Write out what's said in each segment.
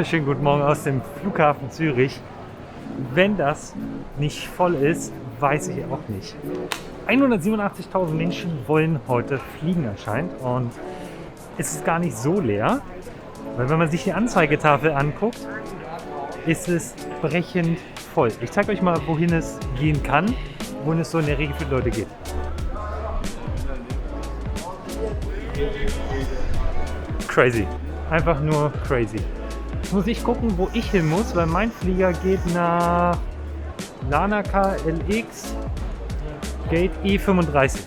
Schönen guten Morgen aus dem Flughafen Zürich. Wenn das nicht voll ist, weiß ich auch nicht. 187.000 Menschen wollen heute fliegen anscheinend und es ist gar nicht so leer, weil wenn man sich die Anzeigetafel anguckt, ist es brechend voll. Ich zeige euch mal, wohin es gehen kann, wohin es so in der Regel für Leute geht. Crazy. Einfach nur crazy. Jetzt muss ich gucken, wo ich hin muss, weil mein Flieger geht nach Larnaca LX Gate E35.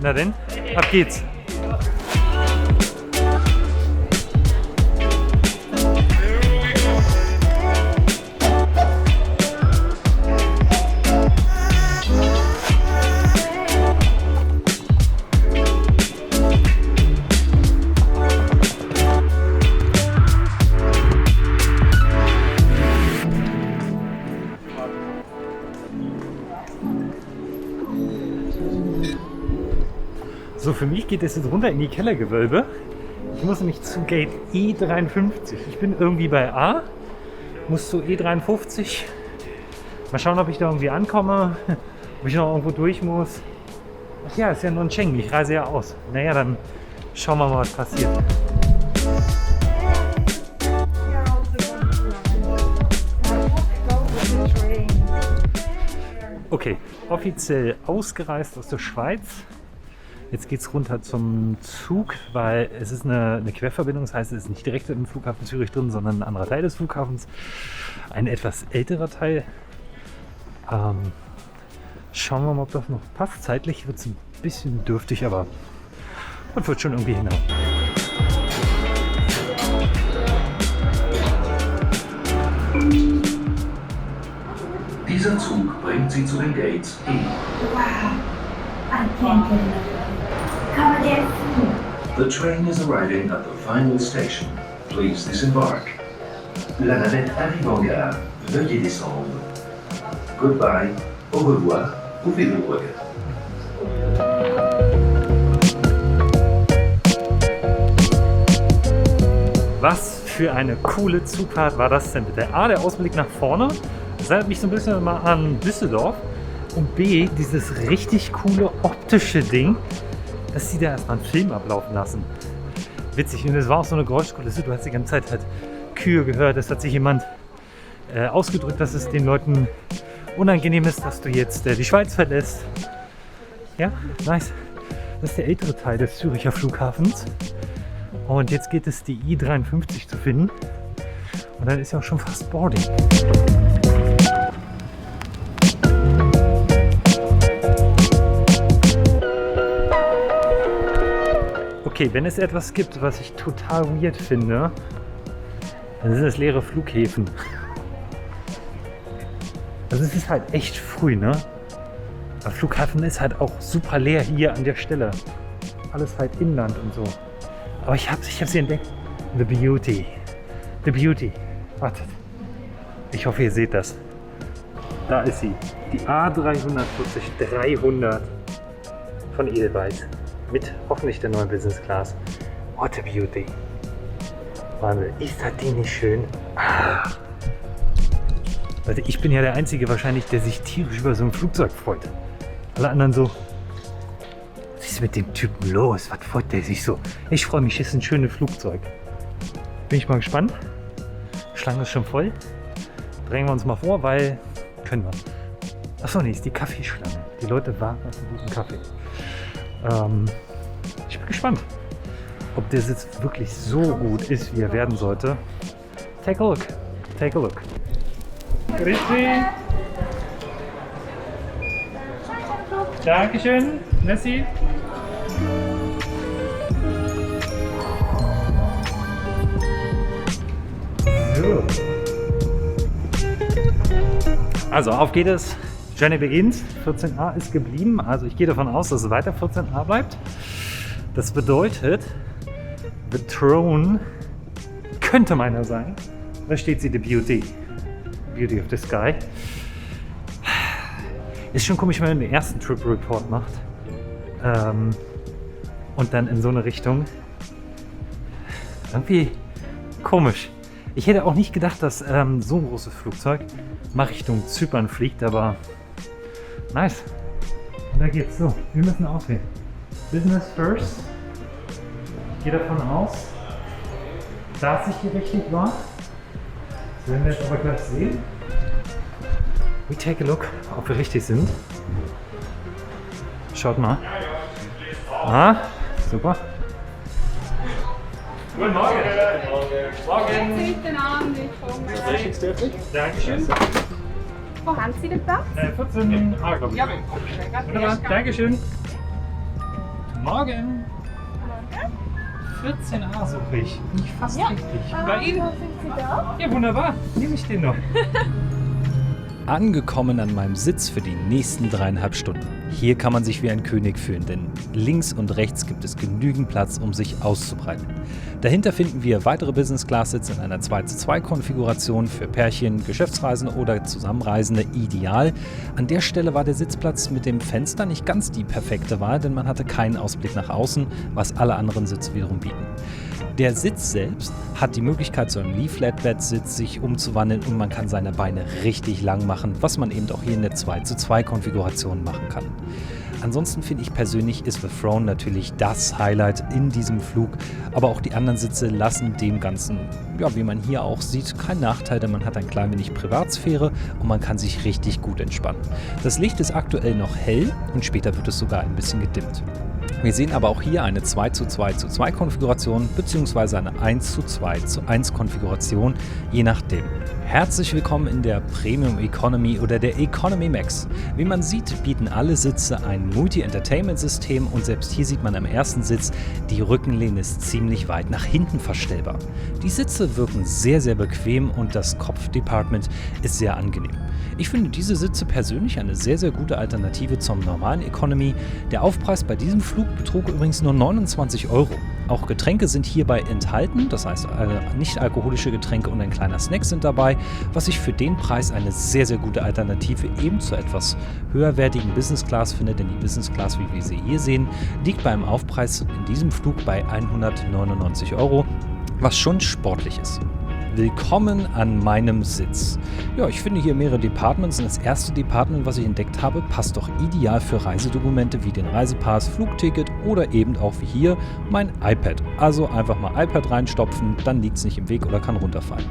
Na denn, ab geht's. So, für mich geht es jetzt runter in die Kellergewölbe. Ich muss nämlich zu Gate E53. Ich bin irgendwie bei A, muss zu E53. Mal schauen, ob ich da irgendwie ankomme, ob ich noch irgendwo durch muss. Ach ja, ist ja nur ein Schengen, ich reise ja aus. Naja, dann schauen wir mal, was passiert. Okay, offiziell ausgereist aus der Schweiz. Jetzt geht es runter zum Zug, weil es ist eine Querverbindung, das heißt, es ist nicht direkt im Flughafen Zürich drin, sondern ein anderer Teil des Flughafens, ein etwas älterer Teil. Schauen wir mal, ob das noch passt. Zeitlich wird es ein bisschen dürftig, aber man wird schon irgendwie hinhauen. Dieser Zug bringt Sie zu den Gates E. Wow, I can't get enough. Come again. The train is arriving at the final station. Please disembark. La navette arrive en gare. Veuillez descendre. Goodbye, au revoir, auf Wiedersehen. Was für eine coole Zugfahrt war das denn bitte? A, der Ausblick nach vorne, das erinnert mich so ein bisschen mal an Düsseldorf. Und B, dieses richtig coole optische Ding, dass sie da erstmal einen Film ablaufen lassen. Witzig, und es war auch so eine Geräuschkulisse, du hast die ganze Zeit halt Kühe gehört, es hat sich jemand ausgedrückt, dass es den Leuten unangenehm ist, dass du jetzt die Schweiz verlässt. Ja, nice. Das ist der ältere Teil des Züricher Flughafens. Und jetzt geht es, die I53 zu finden. Und dann ist ja auch schon fast Boarding. Okay, wenn es etwas gibt, was ich total weird finde, dann sind es leere Flughäfen. Also es ist halt echt früh, ne? Der Flughafen ist halt auch super leer hier an der Stelle. Alles halt Inland und so. Aber ich hab sie entdeckt. The Beauty. The Beauty. Wartet. Ich hoffe, ihr seht das. Da ist sie. Die A340-300 von Edelweiss. Mit hoffentlich der neuen Business Class. What a Beauty. Wahnsinn. Ist das die nicht schön? Ah. Also ich bin ja der Einzige wahrscheinlich, der sich tierisch über so ein Flugzeug freut. Alle anderen so. Was ist mit dem Typen los? Was freut der sich so? Ich freue mich, es ist ein schönes Flugzeug. Bin ich mal gespannt. Die Schlange ist schon voll. Drängen wir uns mal vor, weil können wir. Achso, nee, ist die Kaffeeschlange. Die Leute warten auf einen guten Kaffee. Ich bin gespannt, ob der Sitz wirklich so gut ist, wie er werden sollte. Take a look. Take a look. Grüezi. Dankeschön. Merci. So. Also, auf geht es. Journey begins. 14a ist geblieben. Also ich gehe davon aus, dass es weiter 14a bleibt. Das bedeutet, The Throne könnte meiner sein. Da steht sie, The Beauty. Beauty of the Sky. Ist schon komisch, wenn man den ersten Trip Report macht. Und dann in so eine Richtung. Irgendwie Komisch. Ich hätte auch nicht gedacht, dass so ein großes Flugzeug mal Richtung Zypern fliegt, aber nice. Und da geht's so. Wir müssen auswählen. Business first. Ich gehe davon aus, dass ich hier richtig war. Das werden wir jetzt aber gleich sehen. We take a look, ob wir richtig sind. Schaut mal. Ah, super. Guten Morgen. Morgen. Guten Abend, willkommen. Dankeschön. Wo haben Sie den Platz? 14a, glaube ich. Ja, Wunderbar, Dankeschön. Morgen. 14a suche ich. Nicht fast richtig. Bei Ihnen? Sind Sie da? Ja, wunderbar. Nehme ich den noch. Angekommen an meinem Sitz für die nächsten 3,5 Stunden. Hier kann man sich wie ein König fühlen, denn links und rechts gibt es genügend Platz, um sich auszubreiten. Dahinter finden wir weitere Business-Class-Sitze in einer 2:2-Konfiguration für Pärchen, Geschäftsreisende oder Zusammenreisende ideal. An der Stelle war der Sitzplatz mit dem Fenster nicht ganz die perfekte Wahl, denn man hatte keinen Ausblick nach außen, was alle anderen Sitze wiederum bieten. Der Sitz selbst hat die Möglichkeit, zu einem Lee-Flatbed-Sitz sich umzuwandeln und man kann seine Beine richtig lang machen, was man eben auch hier in der 2:2-Konfiguration machen kann. Ansonsten finde ich persönlich ist The Throne natürlich das Highlight in diesem Flug, aber auch die anderen Sitze lassen dem Ganzen, ja, wie man hier auch sieht, keinen Nachteil, denn man hat ein klein wenig Privatsphäre und man kann sich richtig gut entspannen. Das Licht ist aktuell noch hell und später wird es sogar ein bisschen gedimmt. Wir sehen aber auch hier eine 2:2:2 Konfiguration bzw. eine 1:2:1 Konfiguration, je nachdem. Herzlich willkommen in der Premium Economy oder der Economy Max. Wie man sieht, bieten alle Sitze ein Multi-Entertainment-System und selbst hier sieht man am ersten Sitz, die Rückenlehne ist ziemlich weit nach hinten verstellbar. Die Sitze wirken sehr, sehr bequem und das Kopfdepartment ist sehr angenehm. Ich finde diese Sitze persönlich eine sehr, sehr gute Alternative zum normalen Economy. Der Aufpreis bei diesem Flug betrug übrigens nur 29 €. Auch Getränke sind hierbei enthalten, das heißt nicht alkoholische Getränke und ein kleiner Snack sind dabei, was ich für den Preis eine sehr, sehr gute Alternative eben zu etwas höherwertigen Business Class finde, denn die Business Class, wie wir sie hier sehen, liegt beim Aufpreis in diesem Flug bei 199 €, was schon sportlich ist. Willkommen an meinem Sitz. Ja, ich finde hier mehrere Departments und das erste Department, was ich entdeckt habe, passt doch ideal für Reisedokumente wie den Reisepass, Flugticket oder eben auch wie hier mein iPad. Also einfach mal iPad reinstopfen, dann liegt es nicht im Weg oder kann runterfallen.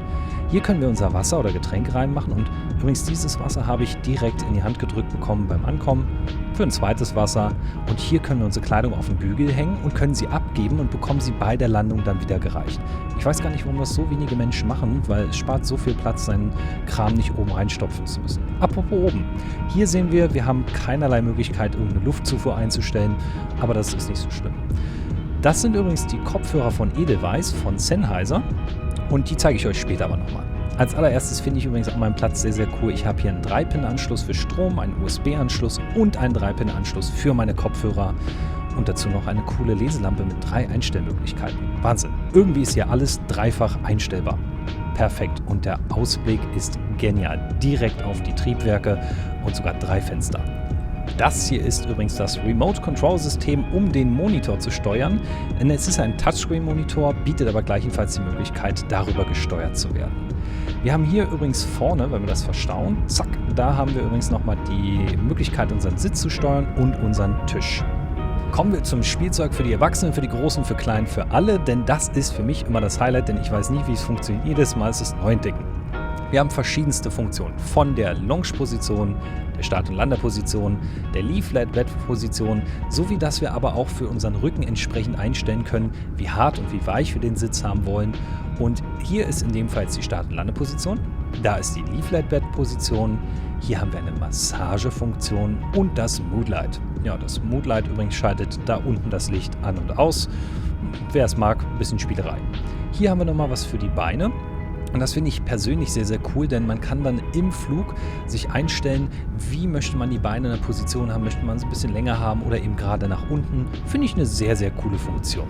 Hier können wir unser Wasser oder Getränk reinmachen und übrigens dieses Wasser habe ich direkt in die Hand gedrückt bekommen beim Ankommen für ein zweites Wasser und hier können wir unsere Kleidung auf den Bügel hängen und können sie abgeben und bekommen sie bei der Landung dann wieder gereicht. Ich weiß gar nicht, warum das so wenige Menschen machen, weil es spart so viel Platz, seinen Kram nicht oben reinstopfen zu müssen. Apropos oben, hier sehen wir haben keinerlei Möglichkeit, irgendeine Luftzufuhr einzustellen, aber das ist nicht so schlimm. Das sind übrigens die Kopfhörer von Edelweiss von Sennheiser und die zeige ich euch später aber nochmal. Als allererstes finde ich übrigens auch meinen Platz sehr, sehr cool. Ich habe hier einen 3-Pin-Anschluss für Strom, einen USB-Anschluss und einen 3-Pin-Anschluss für meine Kopfhörer. Und dazu noch eine coole Leselampe mit 3 Einstellmöglichkeiten. Wahnsinn. Irgendwie ist hier alles dreifach einstellbar. Perfekt. Und der Ausblick ist genial. Direkt auf die Triebwerke und sogar 3 Fenster. Das hier ist übrigens das Remote-Control-System, um den Monitor zu steuern. Denn es ist ein Touchscreen-Monitor, bietet aber gleichfalls die Möglichkeit, darüber gesteuert zu werden. Wir haben hier übrigens vorne, wenn wir das verstauen, zack, da haben wir übrigens nochmal die Möglichkeit, unseren Sitz zu steuern und unseren Tisch. Kommen wir zum Spielzeug für die Erwachsenen, für die Großen, für Kleinen, für alle, denn das ist für mich immer das Highlight, denn ich weiß nie, wie es funktioniert. Jedes Mal ist es neu entdecken. Wir haben verschiedenste Funktionen, von der Lounge-Position, der Start- und Landeposition, der Lee-Flat-Bed-Position, sowie dass wir aber auch für unseren Rücken entsprechend einstellen können, wie hart und wie weich wir den Sitz haben wollen. Und hier ist in dem Fall jetzt die Start- und Landeposition, da ist die Lee-Flat-Bed-Position, hier haben wir eine Massagefunktion und das Moodlight. Ja, das Moodlight übrigens schaltet da unten das Licht an und aus. Wer es mag, ein bisschen Spielerei. Hier haben wir nochmal was für die Beine. Und das finde ich persönlich sehr, sehr cool, denn man kann dann im Flug sich einstellen, wie möchte man die Beine in der Position haben, möchte man sie ein bisschen länger haben oder eben gerade nach unten. Finde ich eine sehr, sehr coole Funktion.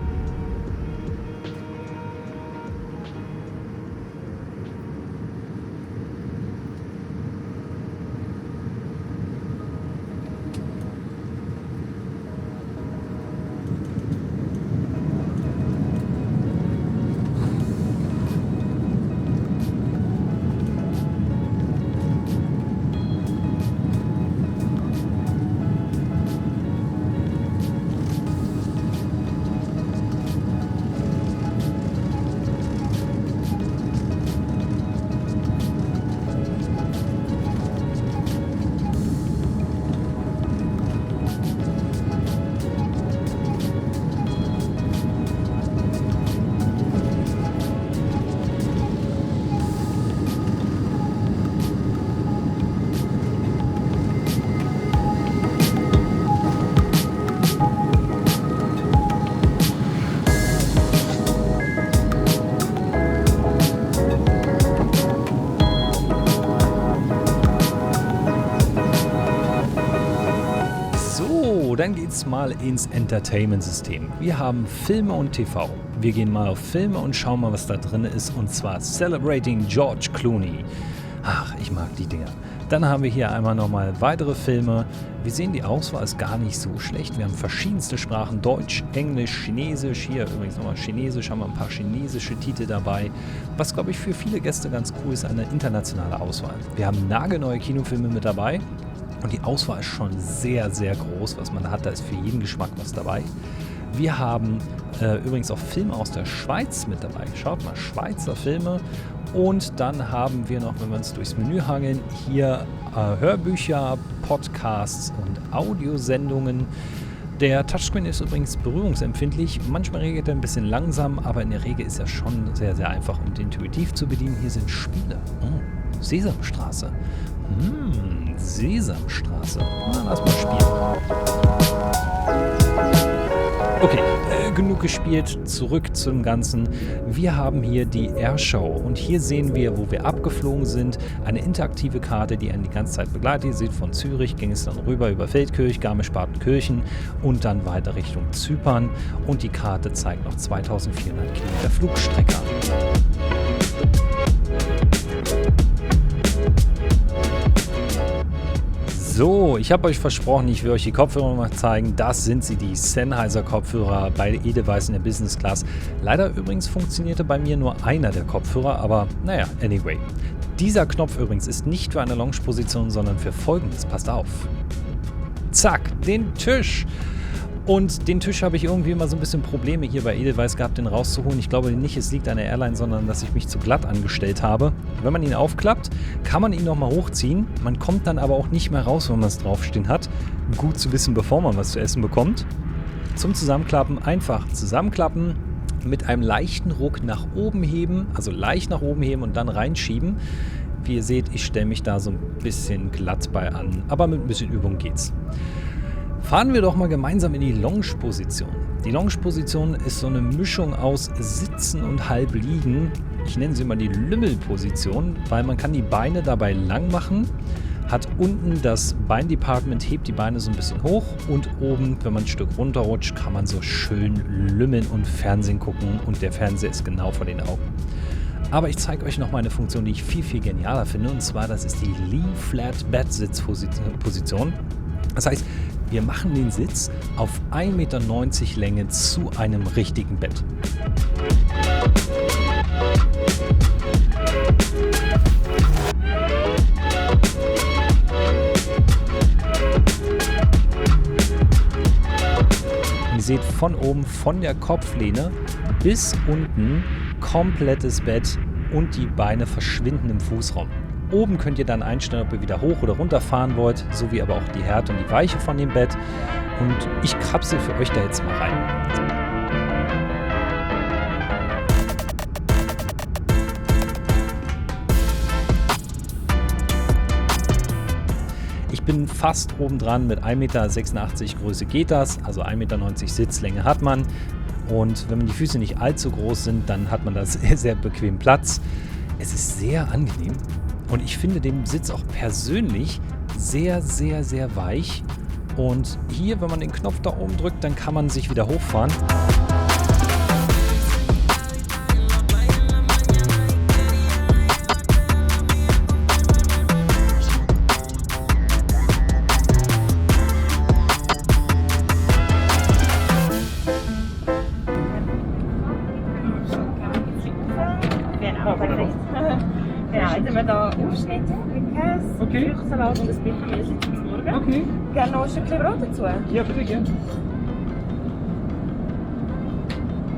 dann geht's mal ins Entertainment-System. Wir haben Filme und TV. Wir gehen mal auf Filme und schauen mal, was da drin ist, und zwar Celebrating George Clooney. Ach, ich mag die Dinger. Dann haben wir hier einmal nochmal weitere Filme. Wir sehen, die Auswahl ist gar nicht so schlecht. Wir haben verschiedenste Sprachen, Deutsch, Englisch, Chinesisch. Hier übrigens nochmal Chinesisch, haben wir ein paar chinesische Titel dabei. Was, glaube ich, für viele Gäste ganz cool ist, eine internationale Auswahl. Wir haben nagelneue Kinofilme mit dabei. Und die Auswahl ist schon sehr, sehr groß, was man hat. Da ist für jeden Geschmack was dabei. Wir haben übrigens auch Filme aus der Schweiz mit dabei. Schaut mal, Schweizer Filme. Und dann haben wir noch, wenn wir uns durchs Menü hangeln, hier Hörbücher, Podcasts und Audiosendungen. Der Touchscreen ist übrigens berührungsempfindlich. Manchmal reagiert er ein bisschen langsam, aber in der Regel ist er schon sehr, sehr einfach und intuitiv zu bedienen. Hier sind Spiele. Oh, Sesamstraße. Sesamstraße. Na, lass mal spielen. Okay, genug gespielt, zurück zum Ganzen. Wir haben hier die Airshow und hier sehen wir, wo wir abgeflogen sind, eine interaktive Karte, die einen die ganze Zeit begleitet. Ihr seht, von Zürich ging es dann rüber über Feldkirch, Garmisch-Partenkirchen und dann weiter Richtung Zypern, und die Karte zeigt noch 2400 Kilometer Flugstrecke an. So, ich habe euch versprochen, ich will euch die Kopfhörer mal zeigen. Das sind sie, die Sennheiser Kopfhörer bei Edelweiss in der Business Class. Leider übrigens funktionierte bei mir nur einer der Kopfhörer, aber naja, anyway. Dieser Knopf übrigens ist nicht für eine Lounge-Position, sondern für Folgendes. Passt auf. Zack, den Tisch. Und den Tisch habe ich irgendwie immer so ein bisschen Probleme hier bei Edelweiss gehabt, den rauszuholen. Ich glaube nicht, es liegt an der Airline, sondern dass ich mich zu glatt angestellt habe. Wenn man ihn aufklappt, kann man ihn nochmal hochziehen. Man kommt dann aber auch nicht mehr raus, wenn man es draufstehen hat. Gut zu wissen, bevor man was zu essen bekommt. Zum Zusammenklappen einfach zusammenklappen, mit einem leichten Ruck nach oben heben, also leicht nach oben heben und dann reinschieben. Wie ihr seht, ich stelle mich da so ein bisschen glatt bei an, aber mit ein bisschen Übung geht's. Fahren wir doch mal gemeinsam in die Lounge-Position. Die Lounge-Position ist so eine Mischung aus Sitzen und halb Liegen. Ich nenne sie mal die Lümmelposition, weil man kann die Beine dabei lang machen, hat unten das Beindepartment, hebt die Beine so ein bisschen hoch, und oben, wenn man ein Stück runterrutscht, kann man so schön lümmeln und Fernsehen gucken, und der Fernseher ist genau vor den Augen. Aber ich zeige euch noch mal eine Funktion, die ich viel, viel genialer finde, und zwar, das ist die Lee-Flat-Bed-Sitzposition. Das heißt, wir machen den Sitz auf 1,90 Meter Länge zu einem richtigen Bett. Ihr seht von oben, von der Kopflehne bis unten, komplettes Bett, und die Beine verschwinden im Fußraum. Oben könnt ihr dann einstellen, ob ihr wieder hoch oder runter fahren wollt, sowie aber auch die Härte und die Weiche von dem Bett. Und ich krapsel für euch da jetzt mal rein. Ich bin fast oben dran mit 1,86 Meter Größe geht das, also 1,90 Meter Sitzlänge hat man. Und wenn die Füße nicht allzu groß sind, dann hat man da sehr, sehr bequem Platz. Es ist sehr angenehm. Und ich finde den Sitz auch persönlich sehr, sehr, sehr weich. Und hier, wenn man den Knopf da oben drückt, dann kann man sich wieder hochfahren. Genau, jetzt haben wir hier Aufschnitte mit Käse, Küchensalat und ein Bittermilch zum Morgen. Okay. Gerne noch ein Stückchen Brot dazu? Ja, bitte gerne.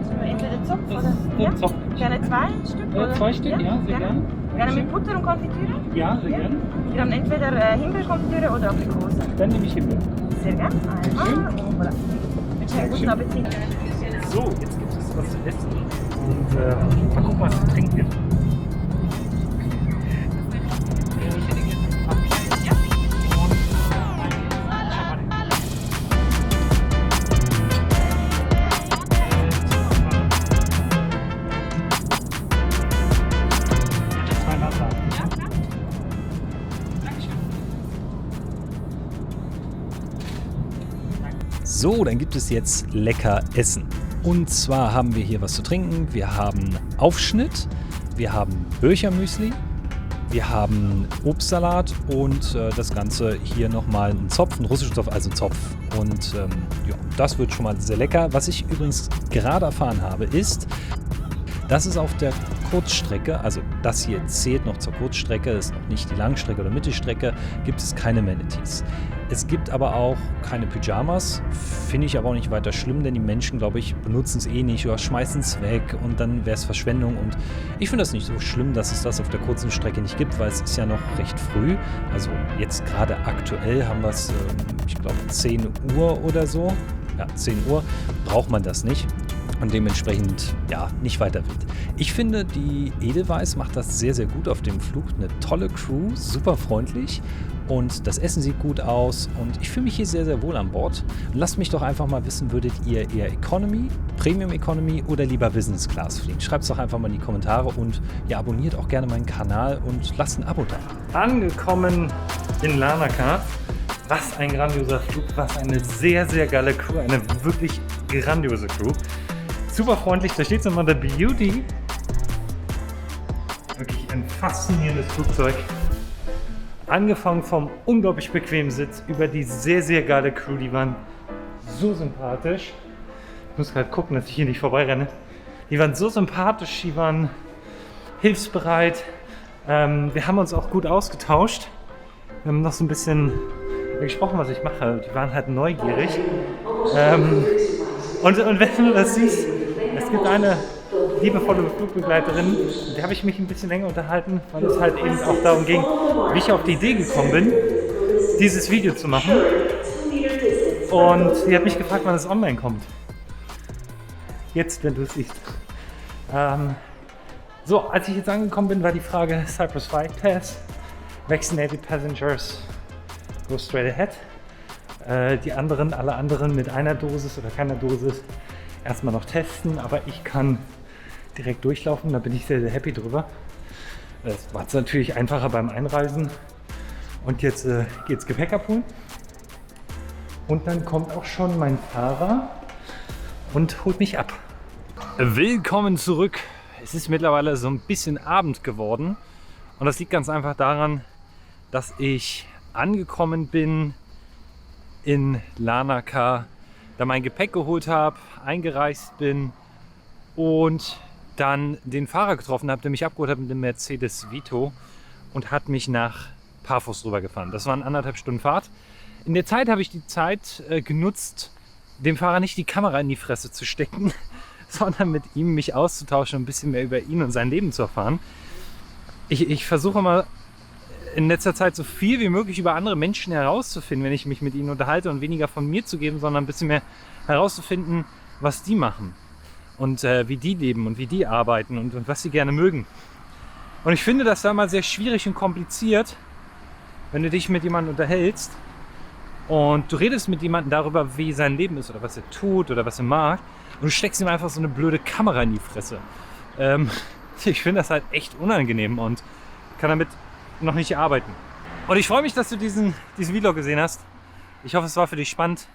Sollen wir entweder Zopf oder? Ja? Zopf. Gerne 2 Stück? Oder? 2 Stück, ja, sehr gerne. Gerne mit Butter und Konfitüre? Ja, sehr gerne. Wir haben entweder Himbeerkonfitüre oder Aprikose. Dann nehme ich Himbeer. Sehr gerne. Einmal und voilà. Mit einem guten Appetit. So, jetzt gibt es was zu essen. Und mal gucken, was zu trinken gibt. So, dann gibt es jetzt lecker Essen. Und zwar haben wir hier was zu trinken. Wir haben Aufschnitt, wir haben Birchermüsli, wir haben Obstsalat und das Ganze hier nochmal ein Zopf, ein russischer Zopf, also Zopf. Und ja, das wird schon mal sehr lecker. Was ich übrigens gerade erfahren habe, ist, dass es auf der Kurzstrecke, also das hier zählt noch zur Kurzstrecke, ist noch nicht die Langstrecke oder Mittelstrecke, gibt es keine Amenities. Es gibt aber auch keine Pyjamas, finde ich aber auch nicht weiter schlimm, denn die Menschen, glaube ich, benutzen es eh nicht oder schmeißen es weg und dann wäre es Verschwendung. Und ich finde das nicht so schlimm, dass es das auf der kurzen Strecke nicht gibt, weil es ist ja noch recht früh. Also jetzt gerade aktuell haben wir es, ich glaube 10 Uhr oder so. Ja, 10 Uhr braucht man das nicht. Und dementsprechend, ja, nicht weiter wild. Ich finde, die Edelweiss macht das sehr, sehr gut auf dem Flug. Eine tolle Crew, super freundlich und das Essen sieht gut aus und ich fühle mich hier sehr, sehr wohl an Bord. Lasst mich doch einfach mal wissen, würdet ihr eher Economy, Premium Economy oder lieber Business Class fliegen? Schreibt es doch einfach mal in die Kommentare und ja, abonniert auch gerne meinen Kanal und lasst ein Abo da. Angekommen in Larnaca. Was ein grandioser Flug, was eine sehr, sehr geile Crew, eine wirklich grandiose Crew. Super freundlich, da steht nochmal der Beauty. Wirklich ein faszinierendes Flugzeug. Angefangen vom unglaublich bequemen Sitz über die sehr, sehr geile Crew, die waren so sympathisch. Ich muss gerade gucken, dass ich hier nicht vorbeirenne. Die waren so sympathisch, die waren hilfsbereit. Wir haben uns auch gut ausgetauscht. Wir haben noch so ein bisschen gesprochen, was ich mache. Die waren halt neugierig. Und wenn du das siehst, es gibt eine liebevolle Flugbegleiterin, mit der habe ich mich ein bisschen länger unterhalten, weil es halt eben auch darum ging, wie ich auf die Idee gekommen bin, dieses Video zu machen. Und sie hat mich gefragt, wann es online kommt. Jetzt, wenn du es siehst. So, als ich jetzt angekommen bin, war die Frage Cyprus Flight Pass. Vaccinated passengers go straight ahead. Alle anderen mit einer Dosis oder keiner Dosis erstmal noch testen, aber ich kann direkt durchlaufen, da bin ich sehr, sehr happy drüber. Es war natürlich einfacher beim Einreisen und jetzt geht's Gepäck abholen und dann kommt auch schon mein Fahrer und holt mich ab. Willkommen zurück. Es ist mittlerweile so ein bisschen Abend geworden und das liegt ganz einfach daran, dass ich angekommen bin in Larnaca, da mein Gepäck geholt habe, eingereist bin und dann den Fahrer getroffen habe, der mich abgeholt hat mit dem Mercedes Vito und hat mich nach Paphos rübergefahren. Das waren 1,5 Stunden Fahrt. In der Zeit habe ich die Zeit genutzt, dem Fahrer nicht die Kamera in die Fresse zu stecken, sondern mit ihm mich auszutauschen und ein bisschen mehr über ihn und sein Leben zu erfahren. Ich versuche mal in letzter Zeit so viel wie möglich über andere Menschen herauszufinden, wenn ich mich mit ihnen unterhalte und weniger von mir zu geben, sondern ein bisschen mehr herauszufinden, was die machen und wie die leben und wie die arbeiten und was sie gerne mögen. Und ich finde das da mal sehr schwierig und kompliziert, wenn du dich mit jemandem unterhältst und du redest mit jemandem darüber, wie sein Leben ist oder was er tut oder was er mag und du steckst ihm einfach so eine blöde Kamera in die Fresse. Ich finde das halt echt unangenehm und kann damit noch nicht arbeiten. Und ich freue mich, dass du diesen Vlog gesehen hast. Ich hoffe, es war für dich spannend.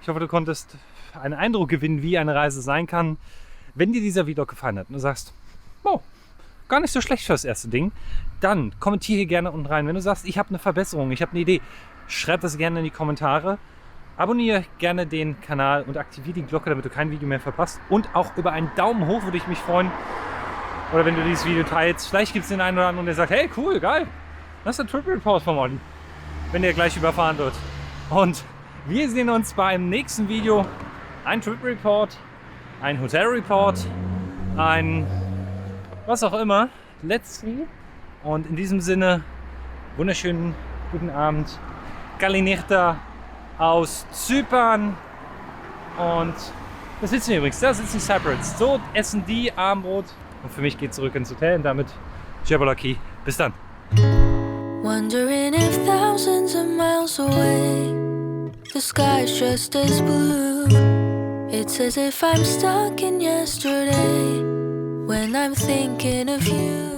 Ich hoffe, du konntest einen Eindruck gewinnen, wie eine Reise sein kann. Wenn dir dieser Vlog gefallen hat und du sagst, oh, gar nicht so schlecht für das erste Ding, dann kommentiere hier gerne unten rein. Wenn du sagst, ich habe eine Verbesserung, ich habe eine Idee, schreib das gerne in die Kommentare. Abonniere gerne den Kanal und aktiviere die Glocke, damit du kein Video mehr verpasst. Und auch über einen Daumen hoch würde ich mich freuen. Oder wenn du dieses Video teilst. Vielleicht gibt es den einen oder anderen, der sagt, hey cool, geil. Das ist der Trip Report von Olli. Wenn der gleich überfahren wird. Und wir sehen uns beim nächsten Video. Ein Trip Report, ein Hotel Report, ein was auch immer. Let's see. Und in diesem Sinne, wunderschönen guten Abend. Kalinirta aus Zypern. Und das sitzen wir übrigens. Da sitzen die Cypriots. So essen die Abendbrot. Und für mich geht zurück ins Hotel und damit Jabalaki. Bis dann. Wondering if thousands of miles away the sky's just as blue. It's as if I'm stuck in yesterday when I'm thinking of you.